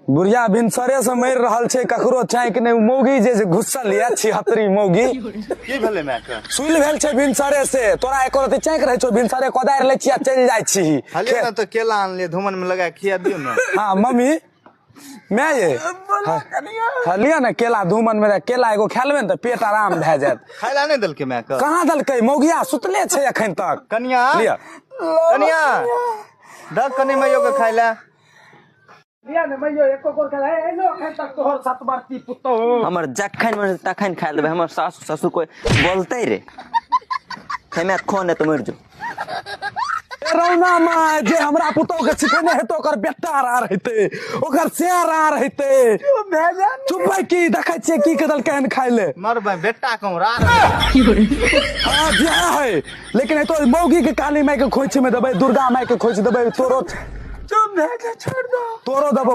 बुढ़िया भिनसरे से मर रहल छे ककरो चाहे कि नहीं मौगी जे घुसल या 76 मौगी की भेले मैं के सुल भेल छे भिनसरे से तोरा एको रति चाक रहे छो भिनसरे कोदार ले छिया चल जाय छी हले ना तो केला आन ले धुमन में लगा खिया दियो ना। हां मम्मी मैं ये लिया ना केला धुमन में केला एगो खा लेबे त पेट आराम भ जात। खाइला नहीं दल के मैं के कहां दलकै मौगिया सुतले छे अखन तक कनिया लिया कनिया द कनी में योगे खाइला लिया ने मइयो एको कोर खा ए नो अखन तक तोहर 7 बार ती पुतो हमर जखन मन तखन खा लेबे हमर सासु ससुर कोई बोलते रे खेमे खोने तो मर जो रौना माँ जे हमरा पुतो के सिखेने हेतो ओकर बेटा आ रहते ओकर शेर आ रहते चुप की देखै छियै की कदल कहन खाइ ले मर भाई बेटा कहूं रा हां जे है लेकिन तो मौगी के काली माई के खोइछ में देबै दुर्गा माई के खोइछ देबै तोरो चुप भे के छोड़ दो तोरो देबो